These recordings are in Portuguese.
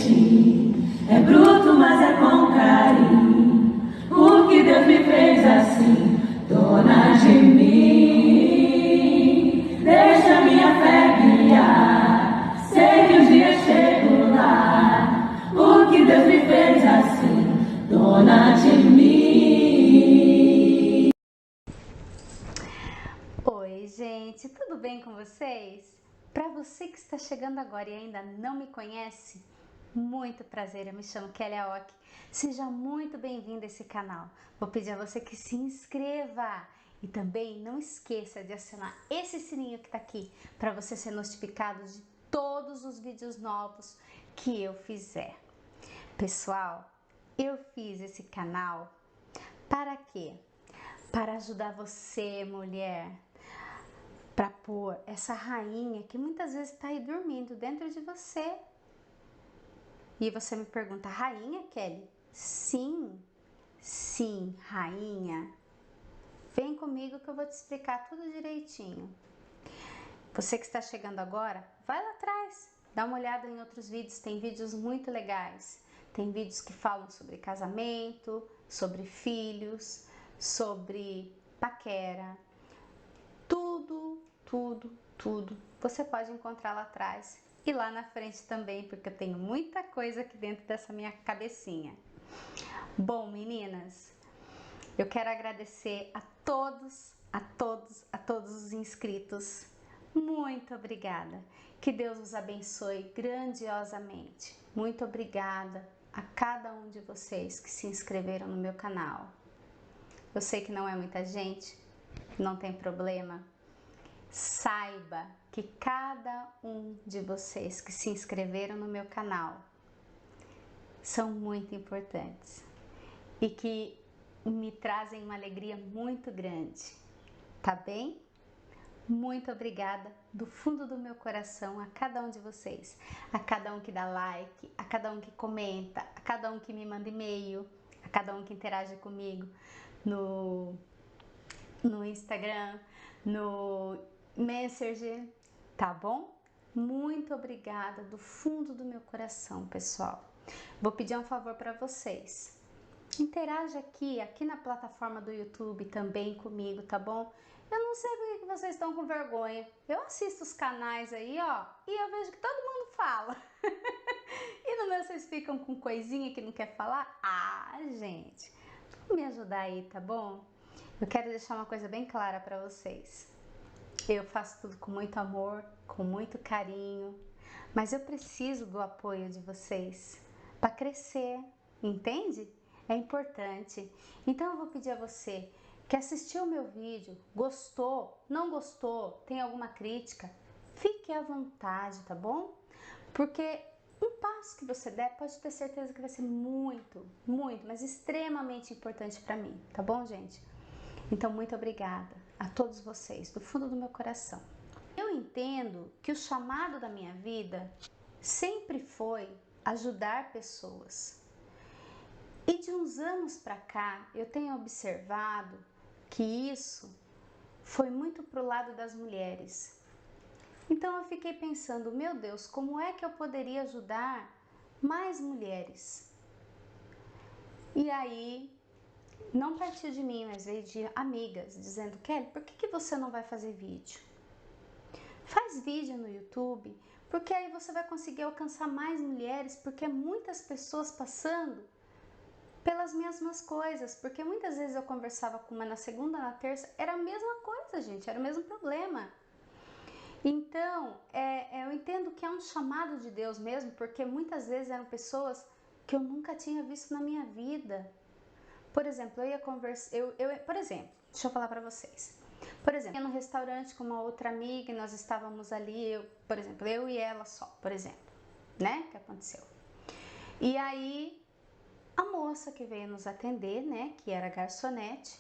ti. É bruto, mas é com carinho. O que Deus me fez assim, dona de mim. Deixa minha fé guiar, sei que um dia chego lá. O que Deus me fez assim, dona de mim. Oi, gente, tudo bem com vocês? Para você que está chegando agora e ainda não me conhece, muito prazer, eu me chamo Kelly Aoki. Seja muito bem-vindo a esse canal. Vou pedir a você que se inscreva e também não esqueça de acionar esse sininho que está aqui para você ser notificado de todos os vídeos novos que eu fizer. Pessoal, eu fiz esse canal para quê? Para ajudar você, mulher, para pôr essa rainha que muitas vezes está aí dormindo dentro de você. E você me pergunta, rainha, Kelly? Sim, sim, rainha. Vem comigo que eu vou te explicar tudo direitinho. Você que está chegando agora, vai lá atrás, dá uma olhada em outros vídeos, tem vídeos muito legais. Tem vídeos que falam sobre casamento, sobre filhos, sobre paquera. Tudo você pode encontrar lá atrás e lá na frente também, porque eu tenho muita coisa aqui dentro dessa minha cabecinha. Bom, meninas, eu quero agradecer a todos os inscritos. Muito obrigada. Que Deus os abençoe grandiosamente. Muito obrigada a cada um de vocês que se inscreveram no meu canal. Eu sei que não é muita gente, não tem problema. Saiba que cada um de vocês que se inscreveram no meu canal são muito importantes e que me trazem uma alegria muito grande, tá bem? Muito obrigada do fundo do meu coração a cada um de vocês, a cada um que dá like, a cada um que comenta, a cada um que me manda e-mail, a cada um que interage comigo no Instagram, no Messenger, tá bom? Muito obrigada do fundo do meu coração, pessoal. Vou pedir um favor para vocês. Interaja aqui na plataforma do YouTube também comigo, tá bom? Eu não sei por que vocês estão com vergonha. Eu assisto os canais aí, ó, e eu vejo que todo mundo fala. E no meu vocês ficam com coisinha que não quer falar? Ah, gente, me ajudar aí, tá bom? Eu quero deixar uma coisa bem clara para vocês. Eu faço tudo com muito amor, com muito carinho, mas eu preciso do apoio de vocês para crescer, entende? É importante. Então eu vou pedir a você que assistiu o meu vídeo, gostou, não gostou, tem alguma crítica, fique à vontade, tá bom? Porque um passo que você der, pode ter certeza que vai ser muito, mas extremamente importante para mim, tá bom, gente? Então, muito obrigada a todos vocês, do fundo do meu coração. Eu entendo que o chamado da minha vida sempre foi ajudar pessoas. E de uns anos para cá, eu tenho observado que isso foi muito pro lado das mulheres. Então eu fiquei pensando, meu Deus, como é que eu poderia ajudar mais mulheres? E aí, não partiu de mim, mas veio de amigas, dizendo, Kelly, por que você não vai fazer vídeo? Faz vídeo no YouTube, porque aí você vai conseguir alcançar mais mulheres, porque muitas pessoas passando pelas mesmas coisas, porque muitas vezes eu conversava com uma na segunda, na terça, era a mesma coisa, gente, era o mesmo problema. Então, eu entendo que é um chamado de Deus mesmo, porque muitas vezes eram pessoas que eu nunca tinha visto na minha vida. Por exemplo, eu ia conversar, por exemplo, deixa eu falar para vocês. Por exemplo, eu ia no restaurante com uma outra amiga e nós estávamos ali, por exemplo, eu e ela só, por exemplo, né? Que aconteceu. E aí, a moça que veio nos atender, né, que era garçonete,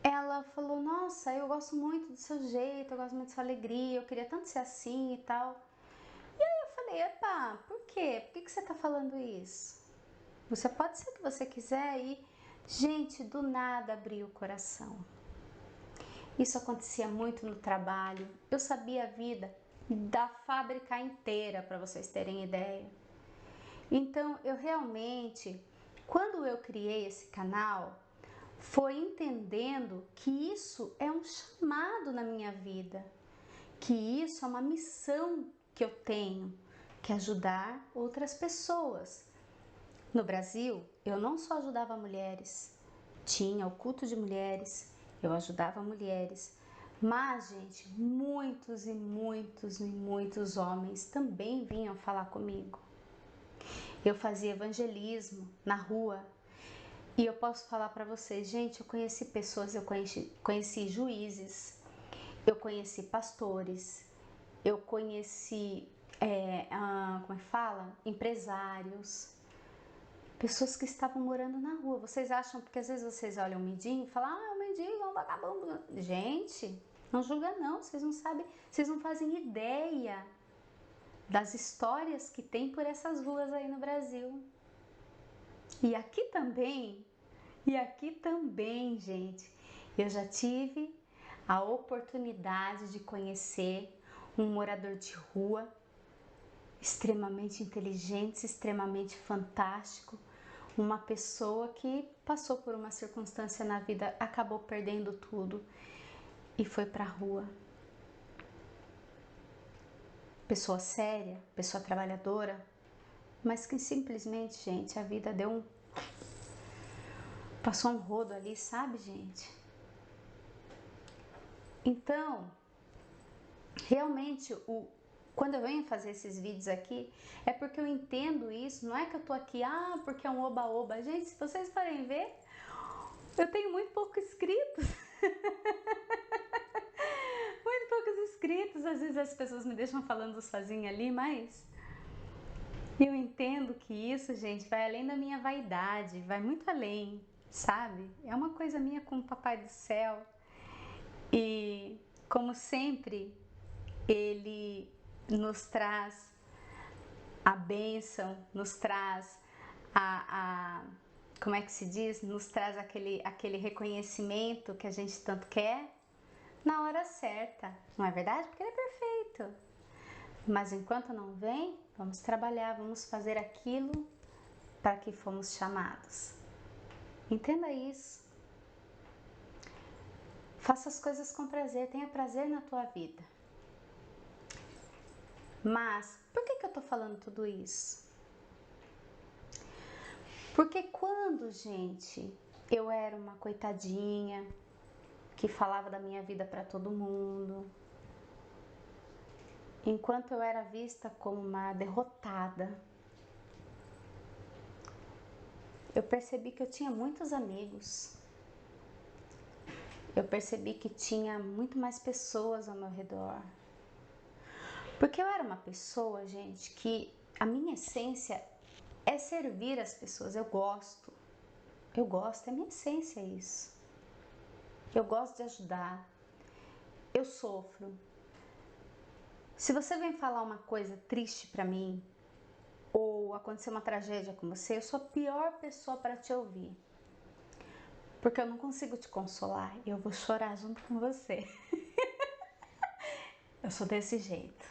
ela falou, nossa, eu gosto muito do seu jeito, eu gosto muito da sua alegria, eu queria tanto ser assim e tal. E aí eu falei, epa, por quê? Por que você tá falando isso? Você pode ser o que você quiser e, gente, do nada abriu o coração. Isso acontecia muito no trabalho. Eu sabia a vida da fábrica inteira, para vocês terem ideia. Então, eu realmente, quando eu criei esse canal, foi entendendo que isso é um chamado na minha vida, que isso é uma missão que eu tenho, que é ajudar outras pessoas. No Brasil, eu não só ajudava mulheres, tinha o culto de mulheres, eu ajudava mulheres, mas, gente, muitos e muitos e muitos homens também vinham falar comigo. Eu fazia evangelismo na rua e eu posso falar para vocês, gente, eu conheci pessoas, eu conheci juízes, eu conheci pastores, eu conheci, como é que fala? Empresários, pessoas que estavam morando na rua. Vocês acham, porque às vezes vocês olham o mendigo e falam, ah, o mendigo é um vagabundo. Gente, não julga não, vocês não sabem, vocês não fazem ideia das histórias que tem por essas ruas aí no Brasil. E aqui também, gente, eu já tive a oportunidade de conhecer um morador de rua extremamente inteligente, extremamente fantástico, uma pessoa que passou por uma circunstância na vida, acabou perdendo tudo e foi pra rua. Pessoa séria, pessoa trabalhadora, mas que simplesmente, gente, a vida deu passou um rodo ali, sabe, gente? Então, realmente, quando eu venho fazer esses vídeos aqui, é porque eu entendo isso, não é que eu tô aqui, porque é um oba-oba. Gente, se vocês forem ver, eu tenho muito poucos inscritos. Muito poucos inscritos, às vezes as pessoas me deixam falando sozinha ali, mas eu entendo que isso, gente, vai além da minha vaidade, vai muito além, sabe? É uma coisa minha com o Papai do Céu. E como sempre, ele nos traz a bênção, nos traz como é que se diz? Nos traz aquele reconhecimento que a gente tanto quer na hora certa, não é verdade? Porque ele é perfeito. Mas enquanto não vem, vamos trabalhar, vamos fazer aquilo para que fomos chamados. Entenda isso. Faça as coisas com prazer, tenha prazer na tua vida. Mas, por que eu tô falando tudo isso? Porque quando, gente, eu era uma coitadinha, que falava da minha vida para todo mundo, enquanto eu era vista como uma derrotada, eu percebi que eu tinha muitos amigos. Eu percebi que tinha muito mais pessoas ao meu redor. Porque eu era uma pessoa, gente, que a minha essência é servir as pessoas. Eu gosto, é minha essência isso. Eu gosto de ajudar. Eu sofro. Se você vem falar uma coisa triste pra mim, ou acontecer uma tragédia com você, eu sou a pior pessoa para te ouvir. Porque eu não consigo te consolar, eu vou chorar junto com você. Eu sou desse jeito.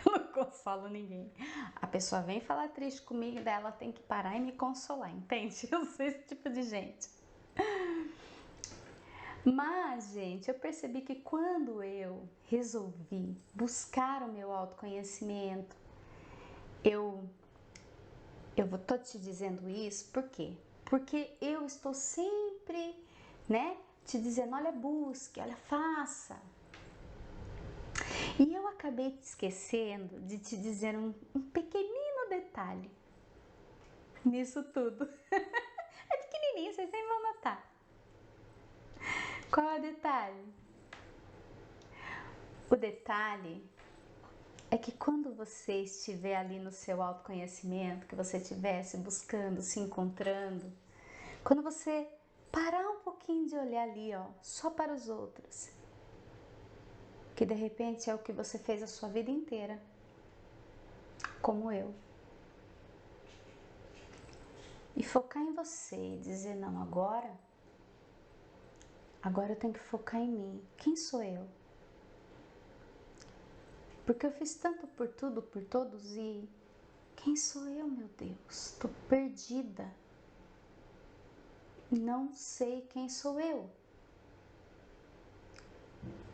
Eu não consolo ninguém. A pessoa vem falar triste comigo, daí ela tem que parar e me consolar, entende? Eu sou esse tipo de gente. Mas, gente, eu percebi que quando eu resolvi buscar o meu autoconhecimento, tô te dizendo isso, por quê? Porque eu estou sempre, te dizendo, olha, busque, olha, faça. E eu acabei te esquecendo de te dizer um pequenino detalhe nisso tudo. É pequenininho, vocês nem vão notar. Qual é o detalhe? O detalhe é que quando você estiver ali no seu autoconhecimento, que você estivesse buscando, se encontrando, quando você parar um pouquinho de olhar ali, ó, só para os outros, que de repente é o que você fez a sua vida inteira, como eu. E focar em você e dizer, não, agora eu tenho que focar em mim. Quem sou eu? Porque eu fiz tanto por tudo, por todos, e Quem sou eu, meu Deus? Tô perdida. Não sei quem sou eu.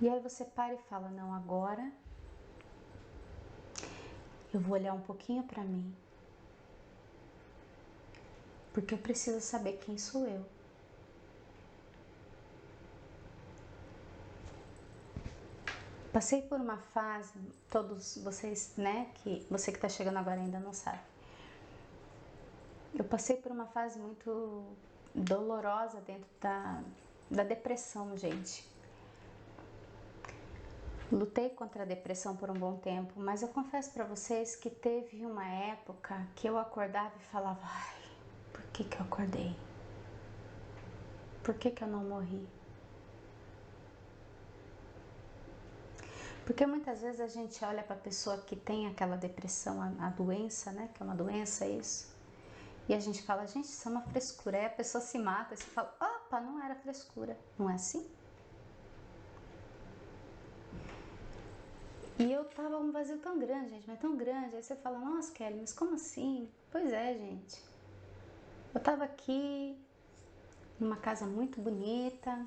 E aí você para e fala, não, agora eu vou olhar um pouquinho para mim. Porque eu preciso saber quem sou eu. Passei por uma fase, todos vocês, né, você que tá chegando agora ainda não sabe. Eu passei por uma fase muito dolorosa dentro da depressão, gente. Lutei contra a depressão por um bom tempo, mas eu confesso para vocês que teve uma época que eu acordava e falava, ai, por que eu acordei? Por que eu não morri? Porque muitas vezes a gente olha para a pessoa que tem aquela depressão, a doença, né, que é uma doença isso, e a gente fala, gente, isso é uma frescura, aí a pessoa se mata e você fala, opa, não era frescura, não é assim? E eu tava um vazio tão grande, gente, mas tão grande. Aí você fala, nossa, Kelly, mas como assim? Pois é, gente. Eu tava aqui, numa casa muito bonita,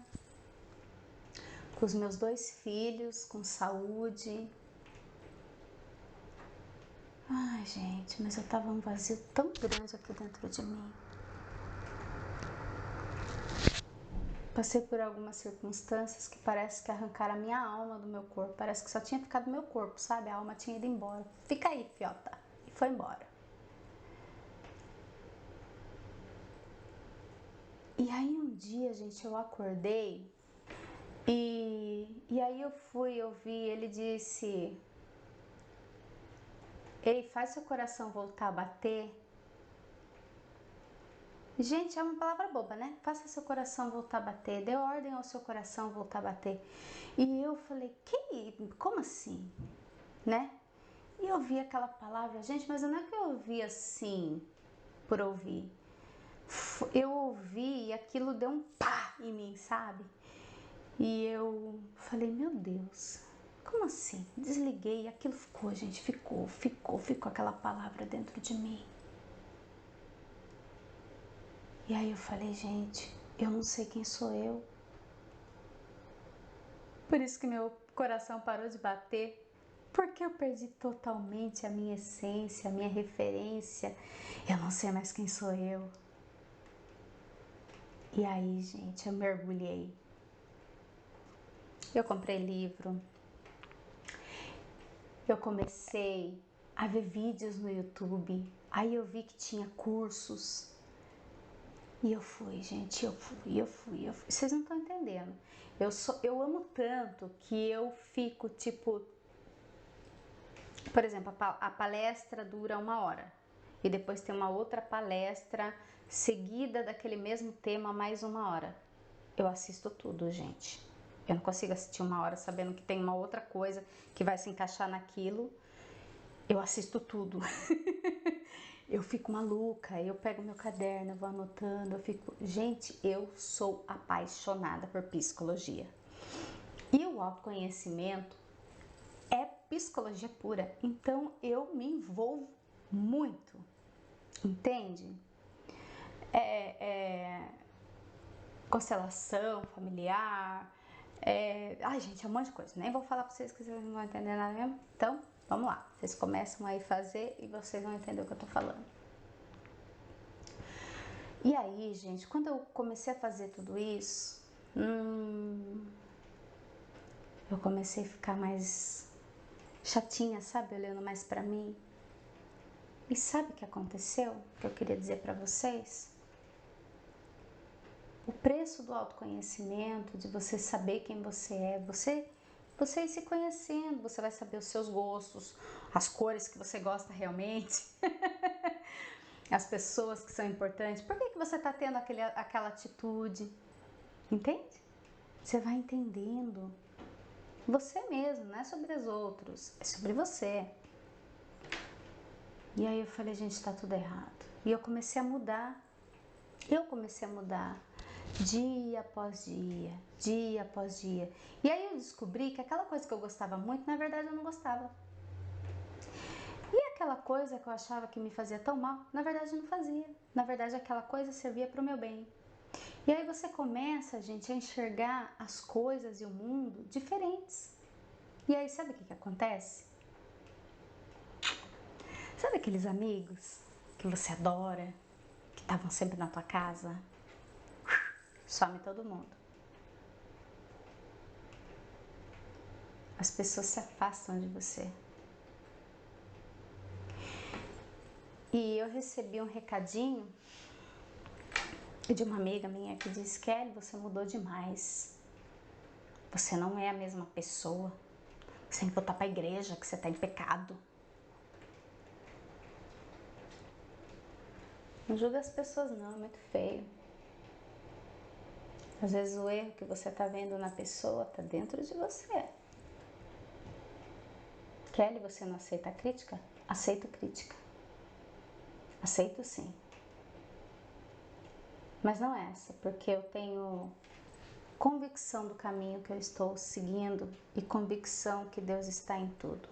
com os meus 2 filhos, com saúde. Ai, gente, mas eu tava um vazio tão grande aqui dentro de mim. Passei por algumas circunstâncias que parece que arrancaram a minha alma do meu corpo. Parece que só tinha ficado meu corpo, sabe? A alma tinha ido embora. Fica aí, fiota. E foi embora. E aí um dia, gente, eu acordei e aí eu vi, ele disse, ei, faz seu coração voltar a bater. Gente, é uma palavra boba, né? Faça seu coração voltar a bater, dê ordem ao seu coração voltar a bater. E eu falei, como assim? Né? E eu vi aquela palavra, gente, mas não é que eu ouvi assim, por ouvir. Eu ouvi e aquilo deu um pá em mim, sabe? E eu falei, meu Deus, como assim? Desliguei e aquilo ficou, gente, ficou aquela palavra dentro de mim. E aí eu falei, gente, eu não sei quem sou eu. Por isso que meu coração parou de bater. Porque eu perdi totalmente a minha essência, a minha referência. Eu não sei mais quem sou eu. E aí, gente, eu mergulhei. Eu comprei livro. Eu comecei a ver vídeos no YouTube. Aí eu vi que tinha cursos. E eu fui, gente, eu fui. Vocês não estão entendendo. Eu amo tanto que eu fico tipo... Por exemplo, a palestra dura 1 hora. E depois tem uma outra palestra seguida daquele mesmo tema mais 1 hora. Eu assisto tudo, gente. Eu não consigo assistir 1 hora sabendo que tem uma outra coisa que vai se encaixar naquilo. Eu assisto tudo. Eu fico maluca, eu pego meu caderno, eu vou anotando, eu fico... Gente, eu sou apaixonada por psicologia. E o autoconhecimento é psicologia pura, então eu me envolvo muito, entende? Constelação familiar, ai gente, é um monte de coisa, nem vou falar pra vocês que vocês não vão entender nada mesmo, então vamos lá, vocês começam aí a fazer e vocês vão entender o que eu tô falando. E aí, gente, quando eu comecei a fazer tudo isso, eu comecei a ficar mais chatinha, sabe, olhando mais pra mim. E sabe o que aconteceu? Que eu queria dizer pra vocês? O preço do autoconhecimento, de você saber quem você é, você ir se conhecendo, você vai saber os seus gostos, as cores que você gosta realmente, as pessoas que são importantes, por que você está tendo aquela atitude, entende? Você vai entendendo você mesmo, não é sobre os outros, é sobre você. E aí eu falei, gente, está tudo errado. E eu comecei a mudar, dia após dia, dia após dia. E aí eu descobri que aquela coisa que eu gostava muito, na verdade eu não gostava. E aquela coisa que eu achava que me fazia tão mal, na verdade não fazia. Na verdade aquela coisa servia para o meu bem. E aí você começa, gente, a enxergar as coisas e o mundo diferentes. E aí sabe o que acontece? Sabe aqueles amigos que você adora, que estavam sempre na tua casa? Some todo mundo. As pessoas se afastam de você. E eu recebi um recadinho de uma amiga minha que disse: Kelly, você mudou demais. Você não é a mesma pessoa. Você tem que voltar para a igreja, que você está em pecado. Não julga as pessoas não, é muito feio. Às vezes o erro que você está vendo na pessoa está dentro de você. Kelly, você não aceita a crítica? Aceito crítica. Aceito sim. Mas não é essa, porque eu tenho convicção do caminho que eu estou seguindo e convicção que Deus está em tudo.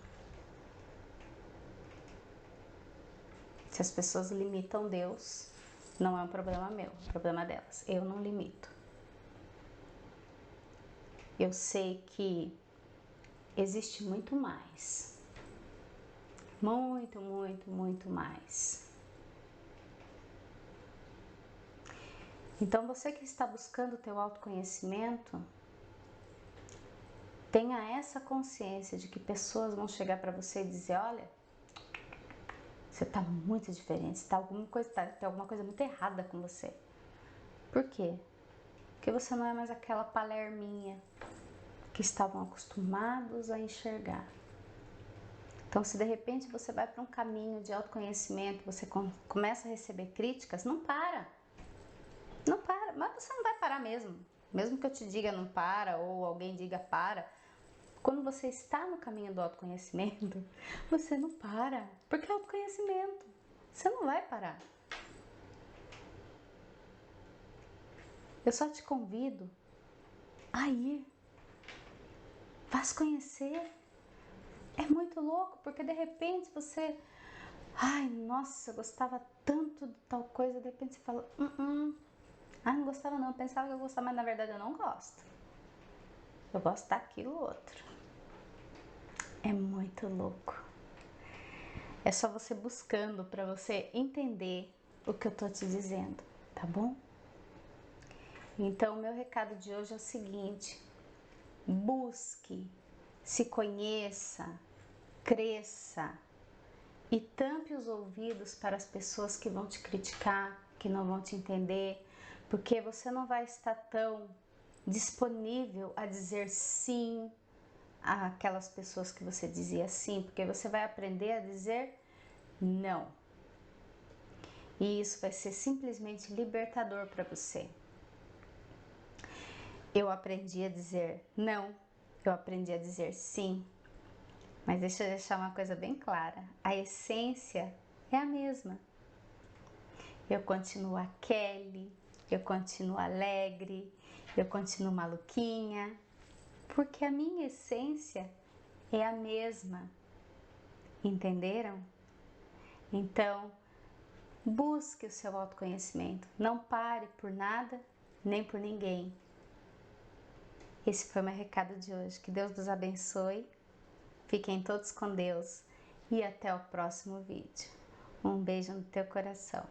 Se as pessoas limitam Deus, não é um problema meu, é um problema delas. Eu não limito. Eu sei que existe muito mais. Muito, muito, muito mais. Então você que está buscando o teu autoconhecimento, tenha essa consciência de que pessoas vão chegar para você e dizer: olha, você está muito diferente, tem alguma coisa muito errada com você. Por quê? Porque você não é mais aquela palerminha que estavam acostumados a enxergar. Então, se de repente você vai para um caminho de autoconhecimento, você começa a receber críticas, não para. Não para, mas você não vai parar mesmo. Mesmo que eu te diga não para, ou alguém diga para. Quando você está no caminho do autoconhecimento, você não para, porque é autoconhecimento. Você não vai parar. Eu só te convido a ir. Vá se conhecer. É muito louco, porque de repente você... Ai, nossa, eu gostava tanto de tal coisa, de repente você fala... Ah, não gostava não, eu pensava que eu gostava, mas na verdade eu não gosto. Eu gosto daquilo outro. É muito louco. É só você buscando para você entender o que eu tô te dizendo, tá bom? Então, o meu recado de hoje é o seguinte: busque, se conheça, cresça e tampe os ouvidos para as pessoas que vão te criticar, que não vão te entender, porque você não vai estar tão disponível a dizer sim àquelas pessoas que você dizia sim, porque você vai aprender a dizer não. E isso vai ser simplesmente libertador para você. Eu aprendi a dizer não, eu aprendi a dizer sim, mas deixa eu deixar uma coisa bem clara: a essência é a mesma. Eu continuo a Kelly, eu continuo alegre, eu continuo maluquinha, porque a minha essência é a mesma. Entenderam? Então, busque o seu autoconhecimento. Não pare por nada, nem por ninguém. Esse foi o meu recado de hoje. Que Deus nos abençoe. Fiquem todos com Deus e até o próximo vídeo. Um beijo no teu coração.